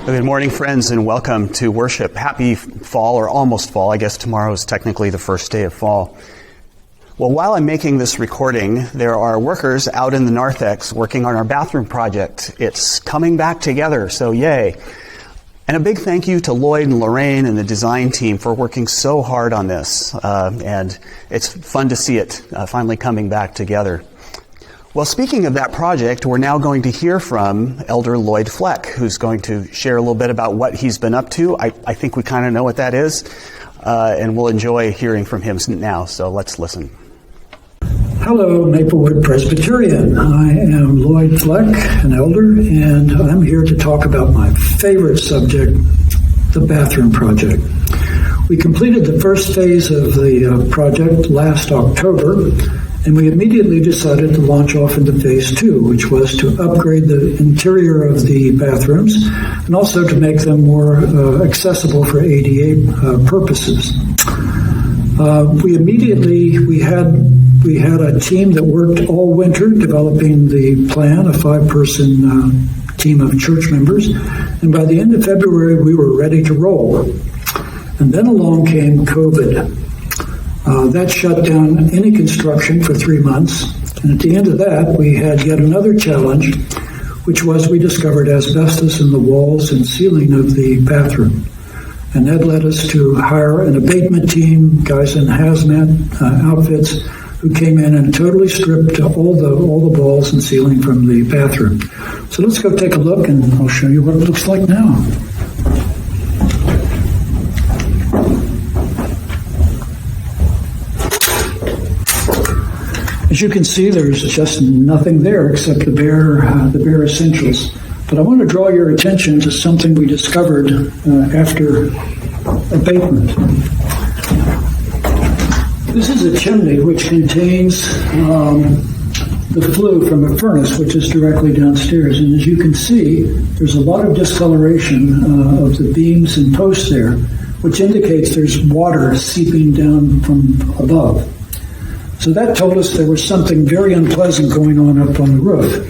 Good morning, friends, and welcome to worship. Happy fall, or almost fall. I guess tomorrow is technically the first day of fall. Well, while I'm making this recording, there are workers out in the narthex working on our bathroom project. It's coming back together, so yay. And a big thank you to Lloyd and Lorraine and the design team for working so hard on this. And it's fun to see it finally coming back together. Well, speaking of that project, we're now going to hear from Elder Lloyd Fleck, who's going to share a little bit about what he's been up to. I think we kind of know what that is, and we'll enjoy hearing from him now, so let's listen. Hello, Maplewood Presbyterian. I am Lloyd Fleck, an elder, and I'm here to talk about my favorite subject, the bathroom project. We completed the first phase of the project last October, and we immediately decided to launch off into phase 2, which was to upgrade the interior of the bathrooms and also to make them more accessible for ADA purposes. We had a team that worked all winter developing the plan, a 5-person team of church members, and by the end of February we were ready to roll. And then along came COVID. That shut down any construction for 3 months, and at the end of that we had yet another challenge, which was we discovered asbestos in the walls and ceiling of the bathroom. And that led us to hire an abatement team, guys in hazmat outfits, who came in and totally stripped all the walls and ceiling from the bathroom. So let's go take a look, and I'll show you what it looks like now. As you can see, there's just nothing there except the bare essentials. But I want to draw your attention to something we discovered after abatement. This is a chimney which contains the flue from a furnace, which is directly downstairs. And as you can see, there's a lot of discoloration of the beams and posts there, which indicates there's water seeping down from above. So that told us there was something very unpleasant going on up on the roof.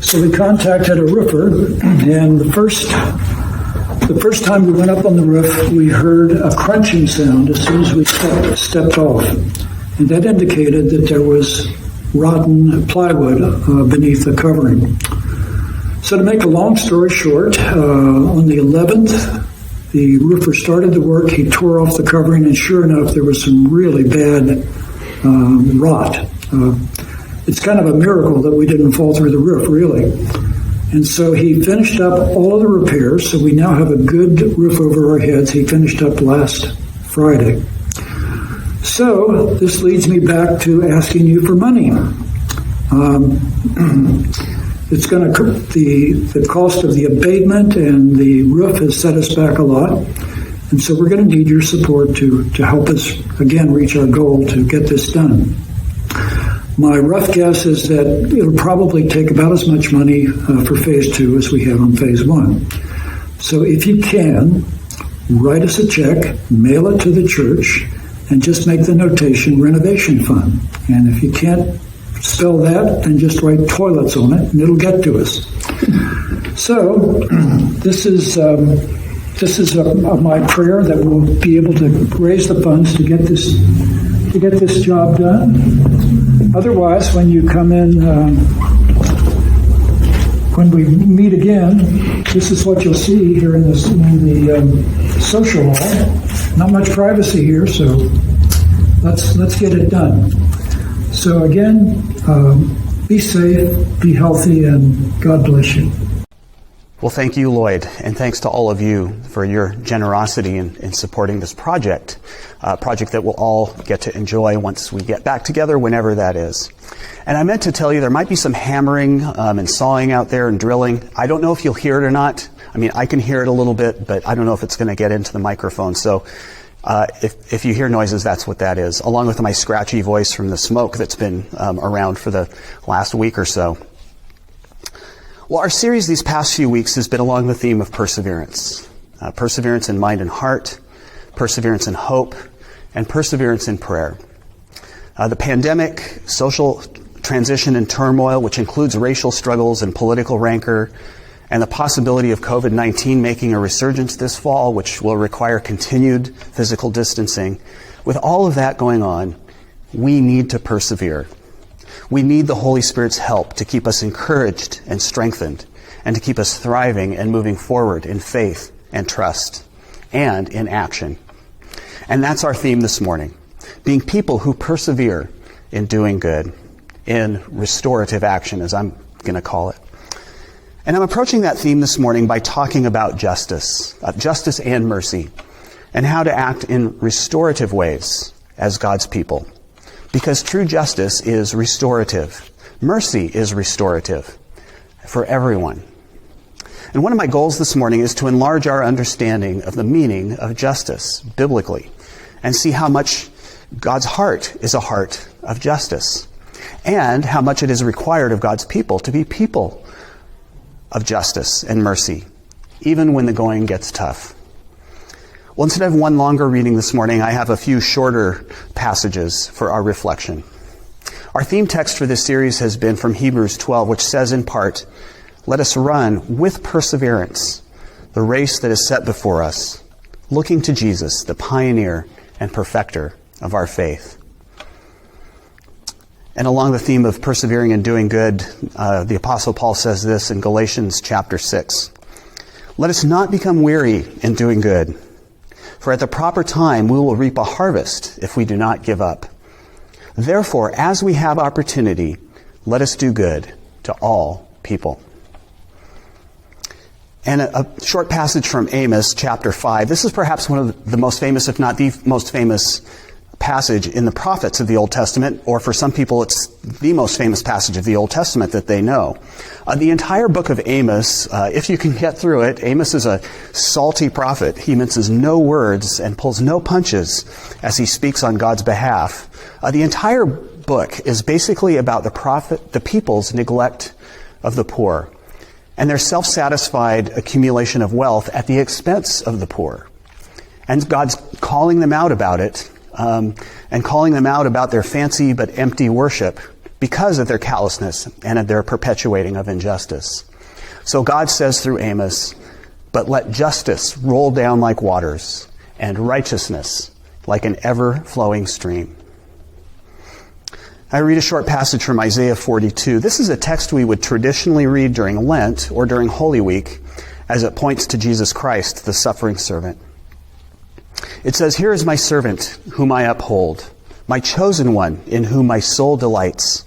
So we contacted a roofer, and the first time we went up on the roof, we heard a crunching sound as soon as we stepped off. And that indicated that there was rotten plywood beneath the covering. So to make a long story short, on the 11th, the roofer started the work. He tore off the covering, and sure enough, there was some really bad rot. It's kind of a miracle that we didn't fall through the roof, really. And so he finished up all of the repairs, so we now have a good roof over our heads. He finished up last Friday. So this leads me back to asking you for money. It's going to the cost of the abatement and the roof has set us back a lot. And so we're going to need your support to help us, again, reach our goal to get this done. My rough guess is that it'll probably take about as much money for phase 2 as we had on phase 1. So if you can, write us a check, mail it to the church, and just make the notation renovation fund. And if you can't spell that, then just write toilets on it, and it'll get to us. So this is my prayer that we'll be able to raise the funds to get this job done. Otherwise, when you come in, when we meet again, this is what you'll see here in the social hall. Not much privacy here, so let's get it done. So again, be safe, be healthy, and God bless you. Well, thank you, Lloyd, and thanks to all of you for your generosity in supporting this project, a project that we'll all get to enjoy once we get back together, whenever that is. And I meant to tell you there might be some hammering and sawing out there and drilling. I don't know if you'll hear it or not. I mean, I can hear it a little bit, but I don't know if it's going to get into the microphone. So if you hear noises, that's what that is, along with my scratchy voice from the smoke that's been around for the last week or so. Well, our series these past few weeks has been along the theme of perseverance. Perseverance in mind and heart, perseverance in hope, and perseverance in prayer. The pandemic, social transition and turmoil, which includes racial struggles and political rancor, and the possibility of COVID-19 making a resurgence this fall, which will require continued physical distancing, with all of that going on, we need to persevere. We need the Holy Spirit's help to keep us encouraged and strengthened, and to keep us thriving and moving forward in faith and trust and in action. And that's our theme this morning, being people who persevere in doing good, in restorative action, as I'm going to call it. And I'm approaching that theme this morning by talking about justice and mercy, and how to act in restorative ways as God's people. Because true justice is restorative. Mercy is restorative for everyone. And one of my goals this morning is to enlarge our understanding of the meaning of justice biblically, and see how much God's heart is a heart of justice, and how much it is required of God's people to be people of justice and mercy, even when the going gets tough. Well, instead of one longer reading this morning, I have a few shorter passages for our reflection. Our theme text for this series has been from Hebrews 12, which says in part, "Let us run with perseverance the race that is set before us, looking to Jesus, the pioneer and perfecter of our faith." And along the theme of persevering and doing good, the Apostle Paul says this in Galatians chapter 6. "Let us not become weary in doing good, for at the proper time we will reap a harvest if we do not give up. Therefore, as we have opportunity, let us do good to all people." And a short passage from Amos chapter 5. This is perhaps one of the most famous, if not the most famous passage in the prophets of the Old Testament, or for some people it's the most famous passage of the Old Testament that they know. The entire book of Amos, if you can get through it, Amos is a salty prophet. He minces no words and pulls no punches as he speaks on God's behalf. The entire book is basically about the people's neglect of the poor, and their self-satisfied accumulation of wealth at the expense of the poor. And God's calling them out about it, and calling them out about their fancy but empty worship because of their callousness and of their perpetuating of injustice. So God says through Amos, "But let justice roll down like waters, and righteousness like an ever-flowing stream." I read a short passage from Isaiah 42. This is a text we would traditionally read during Lent or during Holy Week, as it points to Jesus Christ, the suffering servant. It says, "Here is my servant whom I uphold, my chosen one in whom my soul delights.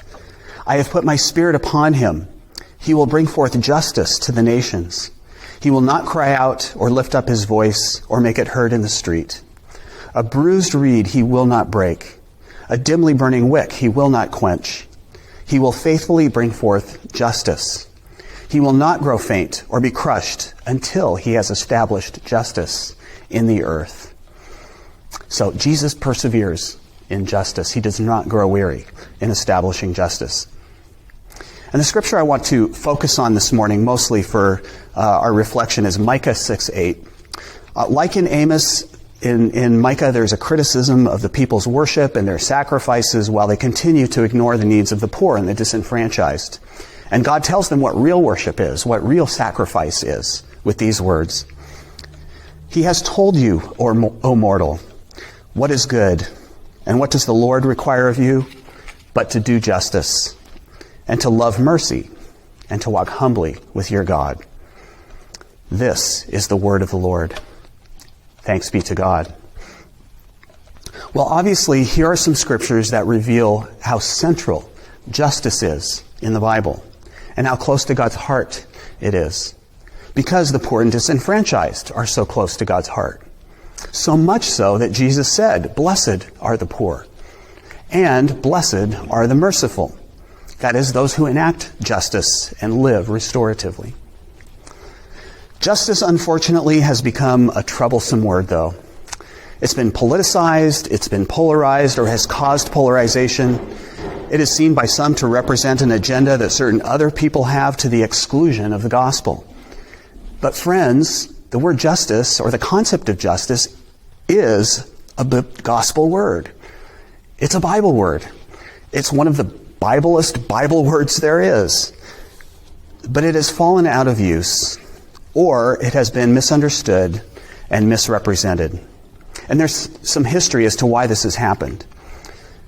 I have put my spirit upon him. He will bring forth justice to the nations. He will not cry out or lift up his voice or make it heard in the street. A bruised reed he will not break. A dimly burning wick he will not quench. He will faithfully bring forth justice. He will not grow faint or be crushed until he has established justice in the earth." So Jesus perseveres in justice. He does not grow weary in establishing justice. And the scripture I want to focus on this morning, mostly for our reflection, is Micah 6:8. Like in Amos, in Micah, there's a criticism of the people's worship and their sacrifices while they continue to ignore the needs of the poor and the disenfranchised. And God tells them what real worship is, what real sacrifice is, with these words. "He has told you, O mortal, what is good, and what does the Lord require of you, but to do justice, and to love mercy, and to walk humbly with your God. This is the word of the Lord. Thanks be to God." Well, obviously, here are some scriptures that reveal how central justice is in the Bible, and how close to God's heart it is, because the poor and disenfranchised are so close to God's heart. So much so that Jesus said, "Blessed are the poor, and blessed are the merciful." That is, those who enact justice and live restoratively. Justice, unfortunately, has become a troublesome word, though. It's been politicized, it's been polarized, or has caused polarization. It is seen by some to represent an agenda that certain other people have to the exclusion of the gospel. But friends, the word justice, or the concept of justice, is a gospel word. It's a Bible word. It's one of the Biblest Bible words there is. but it has fallen out of use, or it has been misunderstood and misrepresented. And there's some history as to why this has happened.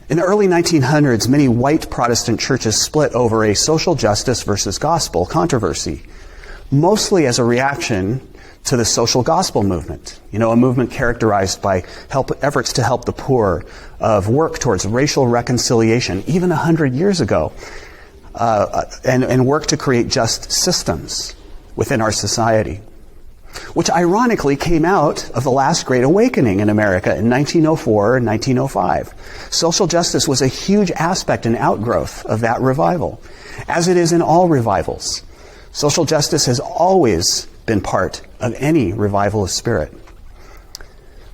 In the early 1900s, many white Protestant churches split over a social justice versus gospel controversy, mostly as a reaction to the social gospel movement. You know, a movement characterized by efforts to help the poor, of work towards racial reconciliation, even 100 years ago, and work to create just systems within our society, which ironically came out of the last Great Awakening in America in 1904 and 1905. Social justice was a huge aspect and outgrowth of that revival, as it is in all revivals. Social justice has always been part of any revival of spirit.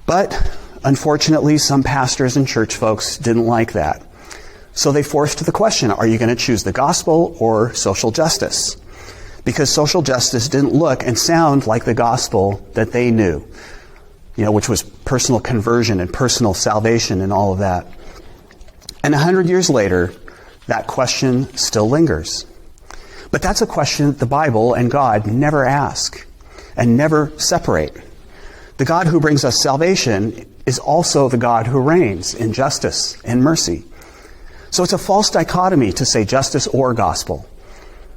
But unfortunately, some pastors and church folks didn't like that. So they forced the question, are you going to choose the gospel or social justice? Because social justice didn't look and sound like the gospel that they knew, which was personal conversion and personal salvation and all of that. And 100 years later, that question still lingers. But that's a question that the Bible and God never ask and never separate. The God who brings us salvation is also the God who reigns in justice and mercy. So it's a false dichotomy to say justice or gospel.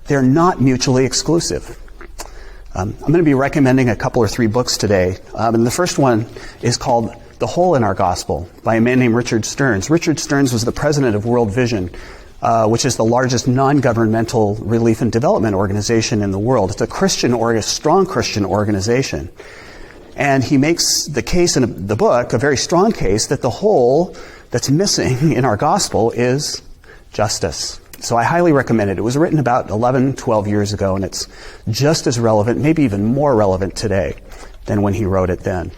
They're not mutually exclusive. I'm going to be recommending a couple or three books today. And the first one is called The Hole in Our Gospel by a man named Richard Stearns. Richard Stearns was the president of World Vision, which is the largest non-governmental relief and development organization in the world. It's a strong Christian organization. And he makes the case in the book, a very strong case, that the hole that's missing in our gospel is justice. So I highly recommend it. It was written about 11, 12 years ago, and it's just as relevant, maybe even more relevant today than when he wrote it then.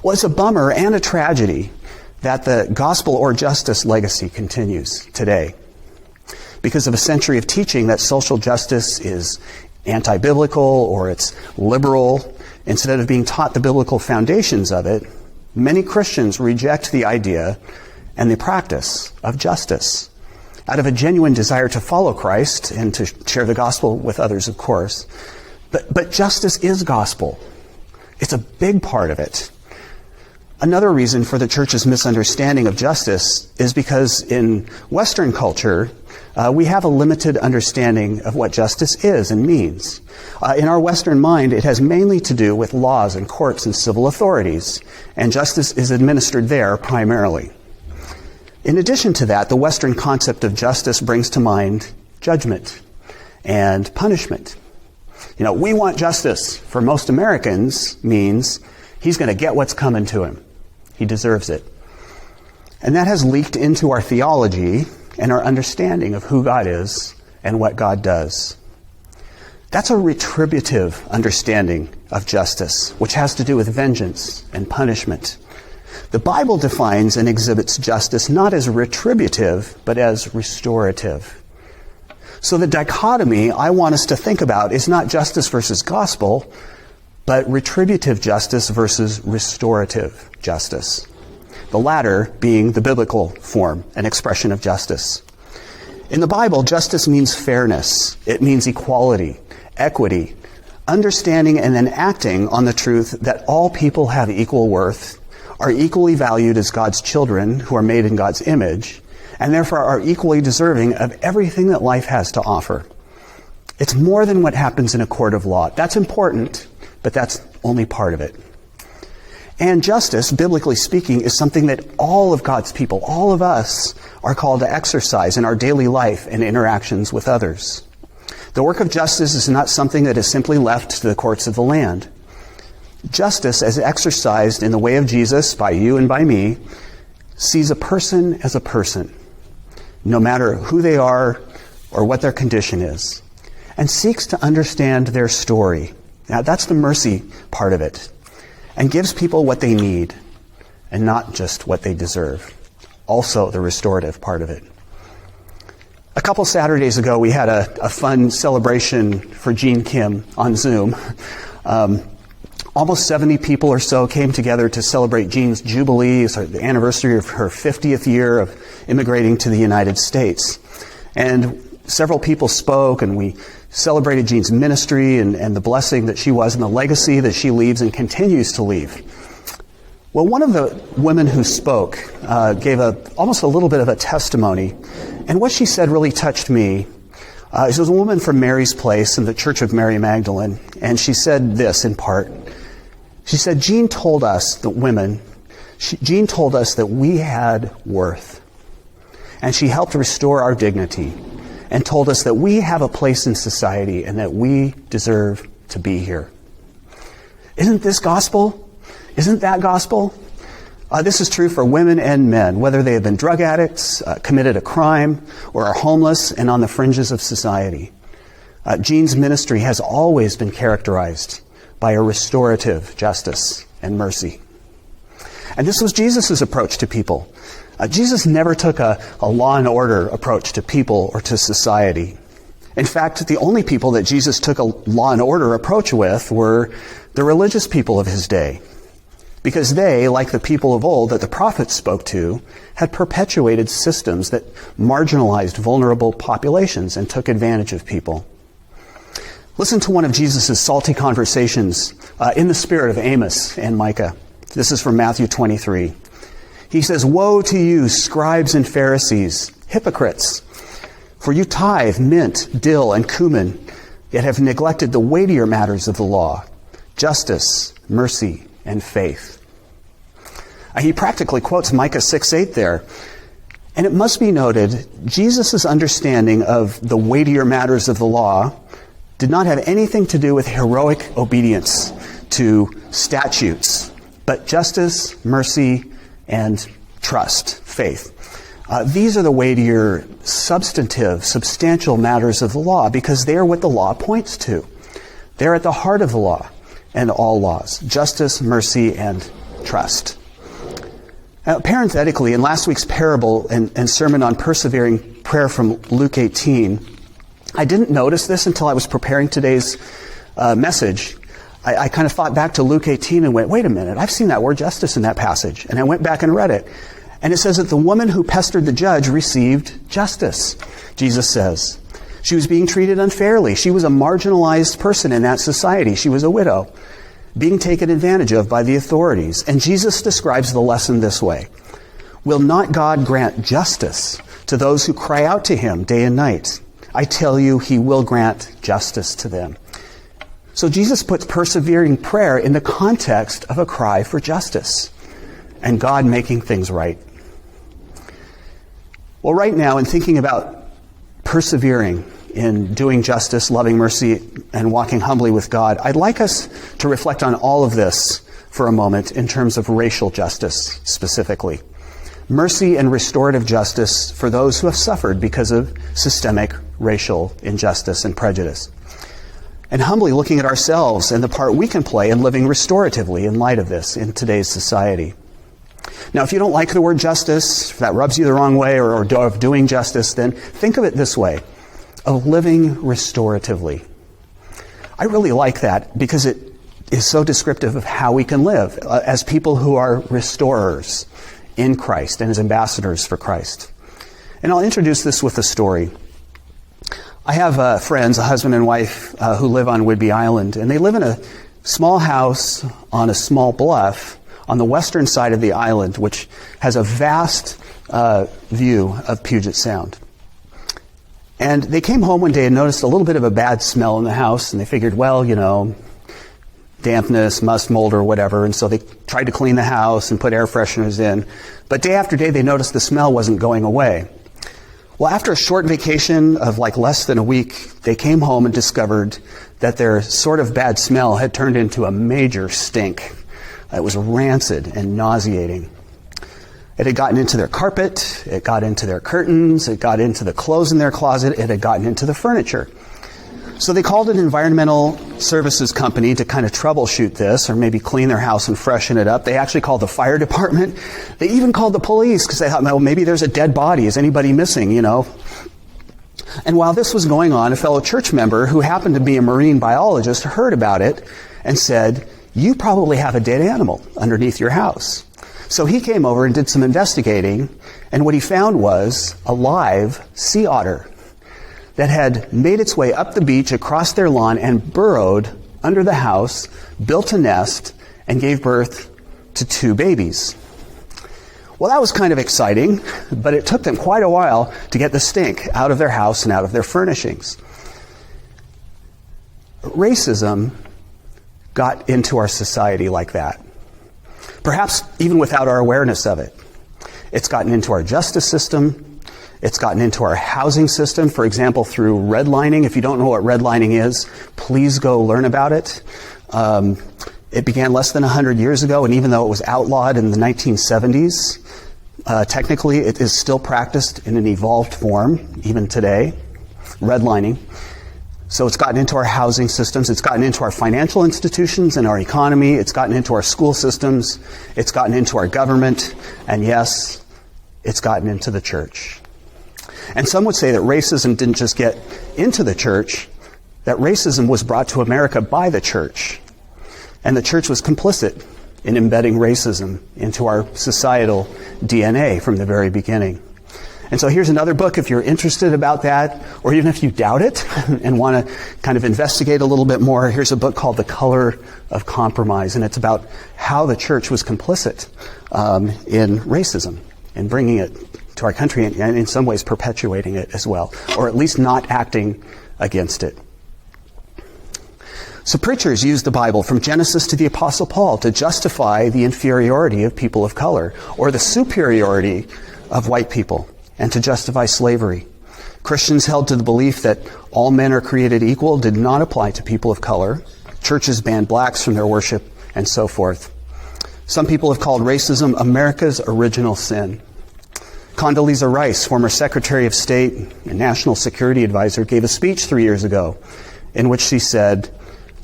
Well, it's a bummer and a tragedy that the gospel or justice legacy continues today because of a century of teaching that social justice is anti-biblical or it's liberal. Instead of being taught the biblical foundations of it, many Christians reject the idea and the practice of justice out of a genuine desire to follow Christ and to share the gospel with others, of course. But justice is gospel. It's a big part of it. Another reason for the church's misunderstanding of justice is because in Western culture, we have a limited understanding of what justice is and means. In our Western mind, it has mainly to do with laws and courts and civil authorities, and justice is administered there primarily. In addition to that, the Western concept of justice brings to mind judgment and punishment. We want justice for most Americans means he's going to get what's coming to him. He deserves it. And that has leaked into our theology and our understanding of who God is and what God does. That's a retributive understanding of justice, which has to do with vengeance and punishment. The Bible defines and exhibits justice not as retributive, but as restorative. So the dichotomy I want us to think about is not justice versus gospel, but retributive justice versus restorative justice. The latter being the biblical form and expression of justice. In the Bible, justice means fairness. It means equality, equity, understanding and then acting on the truth that all people have equal worth, are equally valued as God's children who are made in God's image, and therefore are equally deserving of everything that life has to offer. It's more than what happens in a court of law. That's important, but that's only part of it. And justice, biblically speaking, is something that all of God's people, all of us, are called to exercise in our daily life and interactions with others. The work of justice is not something that is simply left to the courts of the land. Justice, as exercised in the way of Jesus by you and by me, sees a person as a person, no matter who they are or what their condition is, and seeks to understand their story. Now, that's the mercy part of it, and gives people what they need and not just what they deserve. Also, the restorative part of it. A couple Saturdays ago, we had a fun celebration for Jean Kim on Zoom. Almost 70 people or so came together to celebrate Jean's Jubilee, so the anniversary of her 50th year of immigrating to the United States. And several people spoke, and we celebrated Jean's ministry and the blessing that she was and the legacy that she leaves and continues to leave. Well, one of the women who spoke gave almost a little bit of a testimony, and what she said really touched me. She was a woman from Mary's Place in the Church of Mary Magdalene, and she said this in part. She said, Jean told us that we had worth, and she helped restore our dignity and told us that we have a place in society and that we deserve to be here. Isn't this gospel? Isn't that gospel? This is true for women and men, whether they have been drug addicts, committed a crime, or are homeless and on the fringes of society. Jean's ministry has always been characterized by a restorative justice and mercy. And this was Jesus' approach to people. Jesus never took a law and order approach to people or to society. In fact, the only people that Jesus took a law and order approach with were the religious people of his day, because they, like the people of old that the prophets spoke to, had perpetuated systems that marginalized vulnerable populations and took advantage of people. Listen to one of Jesus' salty conversations in the spirit of Amos and Micah. This is from Matthew 23. He says, "Woe to you, scribes and Pharisees, hypocrites! For you tithe mint, dill, and cumin, yet have neglected the weightier matters of the law, justice, mercy, and faith." He practically quotes Micah 6:8 there. And it must be noted, Jesus' understanding of the weightier matters of the law did not have anything to do with heroic obedience to statutes, but justice, mercy, and trust, faith. These are the weightier, substantive, substantial matters of the law because they are what the law points to. They're at the heart of the law and all laws, justice, mercy, and trust. Parenthetically, in last week's parable and sermon on persevering prayer from Luke 18, I didn't notice this until I was preparing today's message. I kind of thought back to Luke 18 and went, wait a minute, I've seen that word justice in that passage. And I went back and read it. And it says that the woman who pestered the judge received justice, Jesus says. She was being treated unfairly. She was a marginalized person in that society. She was a widow, being taken advantage of by the authorities. And Jesus describes the lesson this way. Will not God grant justice to those who cry out to him day and night? I tell you, he will grant justice to them. So Jesus puts persevering prayer in the context of a cry for justice and God making things right. Well, right now, in thinking about persevering in doing justice, loving mercy, and walking humbly with God, I'd like us to reflect on all of this for a moment in terms of racial justice specifically. Mercy and restorative justice for those who have suffered because of systemic racial injustice and prejudice. And humbly looking at ourselves and the part we can play in living restoratively in light of this in today's society. Now, if you don't like the word justice, if that rubs you the wrong way, or of doing justice, then think of it this way, of living restoratively. I really like that because it is so descriptive of how we can live as people who are restorers in Christ and as ambassadors for Christ. And I'll introduce this with a story. I have friends, a husband and wife, who live on Whidbey Island, and they live in a small house on a small bluff on the western side of the island, which has a vast view of Puget Sound. And they came home one day and noticed a little bit of a bad smell in the house, and they figured, well, you know, dampness, must, mold, or whatever, and so they tried to clean the house and put air fresheners in. But day after day, they noticed the smell wasn't going away. Well, after a short vacation of like less than a week, they came home and discovered that their sort of bad smell had turned into a major stink. It was rancid and nauseating. It had gotten into their carpet, it got into their curtains, it got into the clothes in their closet, it had gotten into the furniture. So they called an environmental services company to kind of troubleshoot this, or maybe clean their house and freshen it up. They actually called the fire department. They even called the police because they thought, well, maybe there's a dead body. Is anybody missing, you know? And while this was going on, a fellow church member who happened to be a marine biologist heard about it and said, you probably have a dead animal underneath your house. So he came over and did some investigating, and what he found was a live sea otter. that had made its way up the beach across their lawn and burrowed under the house, built a nest, and gave birth to 2 babies. Well, that was kind of exciting, but it took them quite a while to get the stink out of their house and out of their furnishings. Racism got into our society like that, perhaps even without our awareness of it. It's gotten into our justice system. It's gotten into our housing system, for example, through redlining. If you don't know what redlining is, please go learn about it. It began less than 100 years ago, and even though it was outlawed in the 1970s, technically it is still practiced in an evolved form, even today, redlining. So it's gotten into our housing systems, it's gotten into our financial institutions and our economy, it's gotten into our school systems, it's gotten into our government, and yes, it's gotten into the church. And some would say that racism didn't just get into the church, that racism was brought to America by the church. And the church was complicit in embedding racism into our societal DNA from the very beginning. And so here's another book if you're interested about that, or even if you doubt it and want to kind of investigate a little bit more. Here's a book called The Color of Compromise, and it's about how the church was complicit in racism and bringing it to our country and in some ways perpetuating it as well, or at least not acting against it. So preachers use the Bible from Genesis to the Apostle Paul to justify the inferiority of people of color or the superiority of white people and to justify slavery. Christians held to the belief that all men are created equal did not apply to people of color. Churches banned blacks from their worship and so forth. Some people have called racism America's original sin. Condoleezza Rice, former Secretary of State and National Security Advisor, gave a speech 3 years ago in which she said,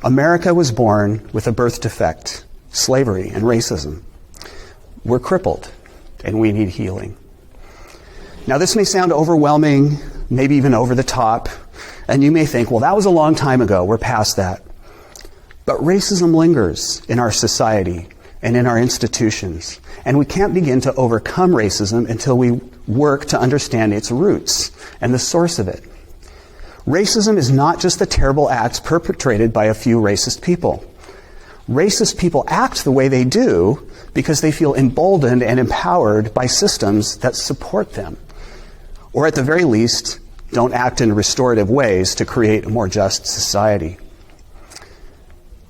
"America was born with a birth defect, slavery and racism. We're crippled and we need healing." Now this may sound overwhelming, maybe even over the top, and you may think, well, that was a long time ago, we're past that. But racism lingers in our society and in our institutions, and we can't begin to overcome racism until we work to understand its roots and the source of it. Racism is not just the terrible acts perpetrated by a few racist people. Racist people act the way they do because they feel emboldened and empowered by systems that support them, or at the very least, don't act in restorative ways to create a more just society.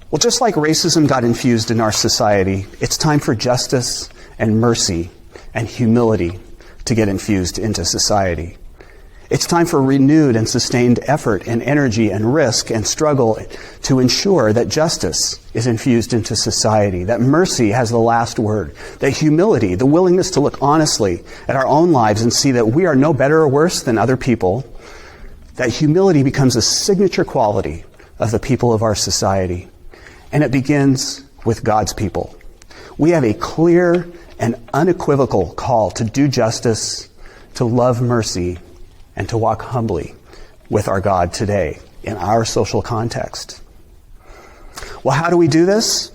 Well, just like racism got infused in our society, it's time for justice and mercy and humility to get infused into society. It's time for renewed and sustained effort and energy and risk and struggle to ensure that justice is infused into society, that mercy has the last word, that humility, the willingness to look honestly at our own lives and see that we are no better or worse than other people, that humility becomes a signature quality of the people of our society. And it begins with God's people. We have a clear and unequivocal call to do justice, to love mercy, and to walk humbly with our God today in our social context. Well, how do we do this?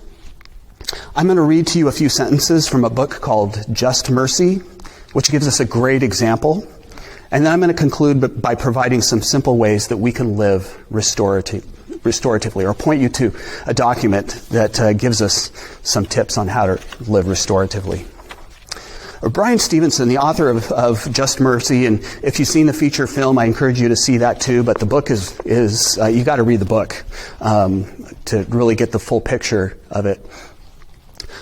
I'm going to read to you a few sentences from a book called Just Mercy, which gives us a great example. And then I'm going to conclude by providing some simple ways that we can live restoratively, or point you to a document that gives us some tips on how to live restoratively. Brian Stevenson, the author of Just Mercy, and if you've seen the feature film, I encourage you to see that too, but the book is you got to read the book to really get the full picture of it.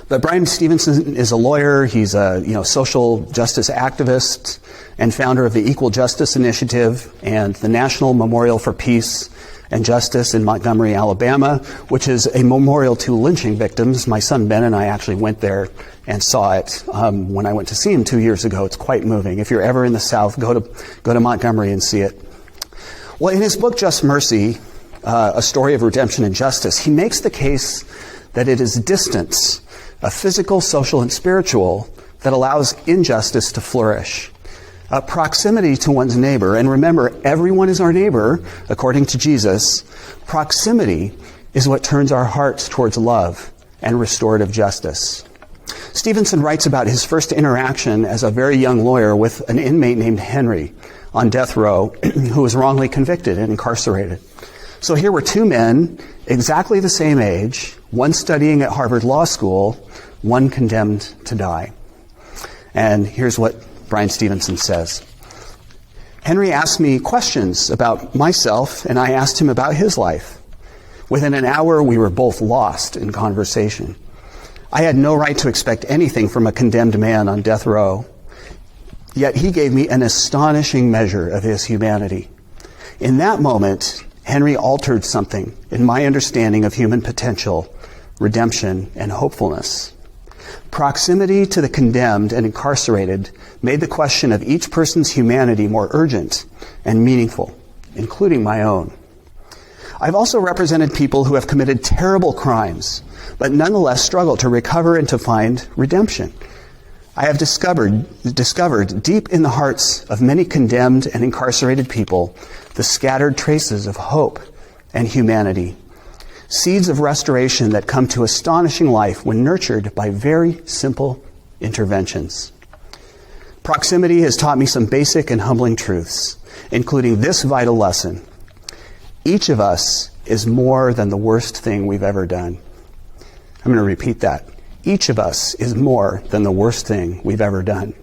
But Brian Stevenson is a lawyer. He's a social justice activist and founder of the Equal Justice Initiative and the National Memorial for Peace and Justice in Montgomery, Alabama, which is a memorial to lynching victims. My son Ben and I actually went there and saw it when I went to see him 2 years ago. It's quite moving. If you're ever in the South, go to Montgomery and see it. Well, in his book Just Mercy, A Story of Redemption and Justice, he makes the case that it is distance, a physical, social, and spiritual, that allows injustice to flourish. Proximity to one's neighbor, and remember, everyone is our neighbor, according to Jesus. Proximity is what turns our hearts towards love and restorative justice. Stevenson writes about his first interaction as a very young lawyer with an inmate named Henry on death row who was wrongly convicted and incarcerated. So here were two men, exactly the same age, one studying at Harvard Law School, one condemned to die. And here's what Bryan Stevenson says. Henry asked me questions about myself, and I asked him about his life. Within an hour, we were both lost in conversation. I had no right to expect anything from a condemned man on death row, yet he gave me an astonishing measure of his humanity. In that moment, Henry altered something in my understanding of human potential, redemption, and hopefulness. Proximity to the condemned and incarcerated made the question of each person's humanity more urgent and meaningful, including my own. I've also represented people who have committed terrible crimes, but nonetheless struggle to recover and to find redemption. I have discovered deep in the hearts of many condemned and incarcerated people the scattered traces of hope and humanity, seeds of restoration that come to astonishing life when nurtured by very simple interventions. Proximity has taught me some basic and humbling truths, including this vital lesson. Each of us is more than the worst thing we've ever done. I'm going to repeat that. Each of us is more than the worst thing we've ever done.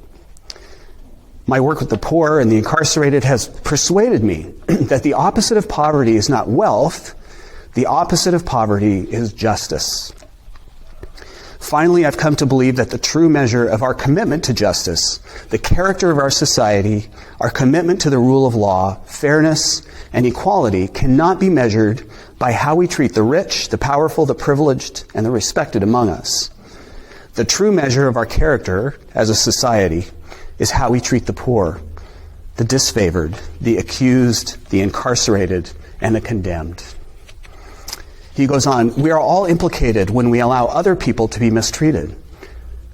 My work with the poor and the incarcerated has persuaded me that the opposite of poverty is not wealth. The opposite of poverty is justice. Finally, I've come to believe that the true measure of our commitment to justice, the character of our society, our commitment to the rule of law, fairness, and equality cannot be measured by how we treat the rich, the powerful, the privileged, and the respected among us. The true measure of our character as a society is how we treat the poor, the disfavored, the accused, the incarcerated, and the condemned. He goes on, we are all implicated when we allow other people to be mistreated.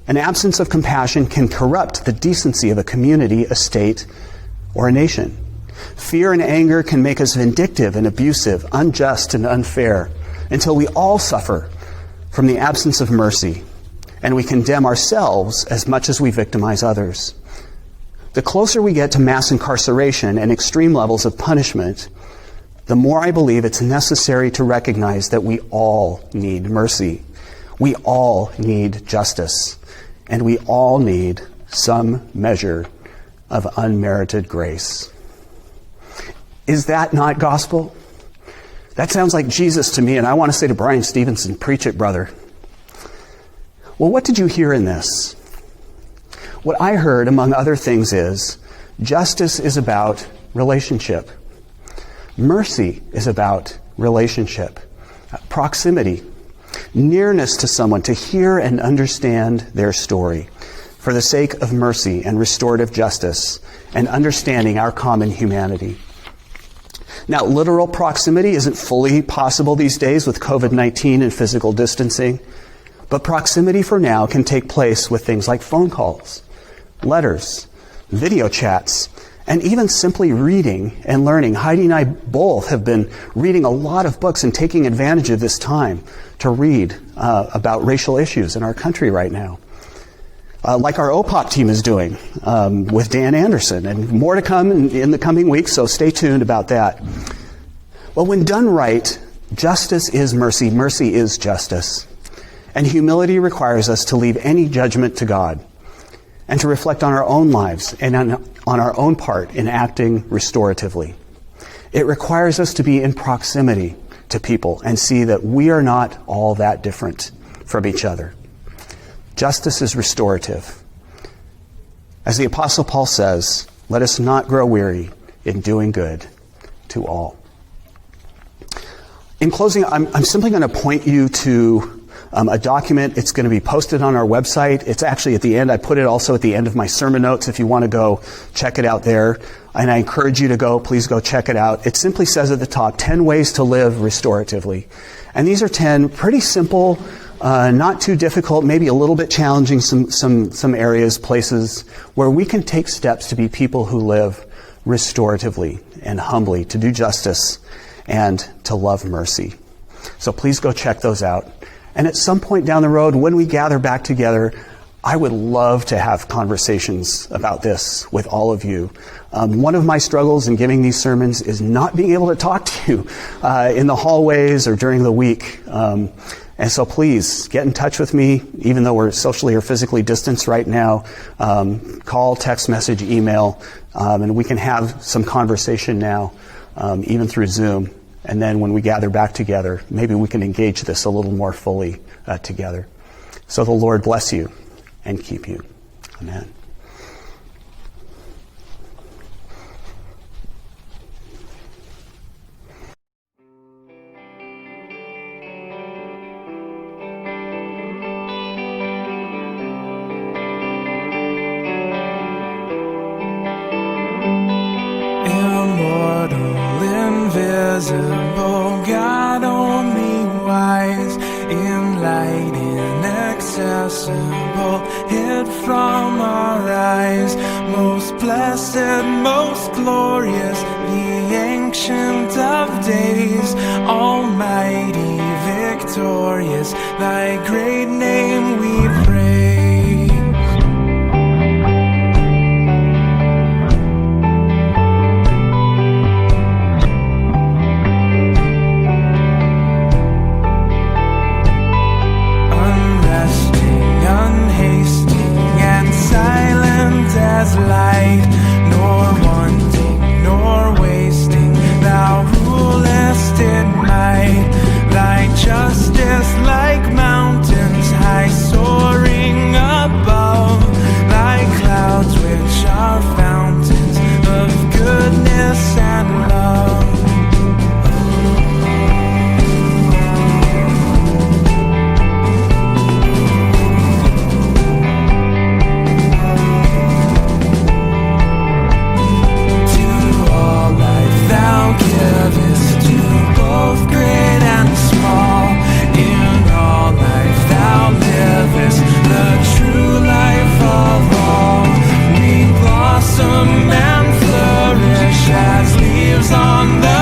An absence of compassion can corrupt the decency of a community, a state, or a nation. Fear and anger can make us vindictive and abusive, unjust and unfair, until we all suffer from the absence of mercy, and we condemn ourselves as much as we victimize others. The closer we get to mass incarceration and extreme levels of punishment, the more I believe it's necessary to recognize that we all need mercy. We all need justice. And we all need some measure of unmerited grace. Is that not gospel? That sounds like Jesus to me, and I want to say to Bryan Stevenson, preach it, brother. Well, what did you hear in this? What I heard, among other things, is justice is about relationship. Mercy is about relationship, proximity, nearness to someone, to hear and understand their story for the sake of mercy and restorative justice and understanding our common humanity. Now, literal proximity isn't fully possible these days with COVID-19 and physical distancing, but proximity for now can take place with things like phone calls, letters, video chats, and even simply reading and learning. Heidi and I both have been reading a lot of books and taking advantage of this time to read about racial issues in our country right now. Like our OPOP team is doing with Dan Anderson, and more to come in the coming weeks, so stay tuned about that. Well, when done right, justice is mercy, mercy is justice. And humility requires us to leave any judgment to God and to reflect on our own lives and on our own part in acting restoratively. It requires us to be in proximity to people and see that we are not all that different from each other. Justice is restorative. As the Apostle Paul says, let us not grow weary in doing good to all. In closing, I'm simply going to point you to a document. It's going to be posted on our website. It's actually at the end. I put it also at the end of my sermon notes if you want to go check it out there. And I encourage you to go. Please go check it out. It simply says at the top, 10 ways to live restoratively. And these are 10 pretty simple, not too difficult, maybe a little bit challenging some areas, places where we can take steps to be people who live restoratively and humbly, to do justice and to love mercy. So please go check those out. And at some point down the road, when we gather back together, I would love to have conversations about this with all of you. One of my struggles in giving these sermons is not being able to talk to you in the hallways or during the week. And so please get in touch with me, even though we're socially or physically distanced right now. Call, text message, email, and we can have some conversation now, even through Zoom. And then when we gather back together, maybe we can engage this a little more fully together. So the Lord bless you and keep you. Amen. Invisible, God only wise, in light inaccessible, hid from our eyes, most blessed, most glorious, the Ancient of Days, almighty, victorious, thy great name we praise. As light, nor wanting, nor wasting, thou rulest in might, thy justice like mountains high soaring above, thy clouds which are fountains of goodness and love. On the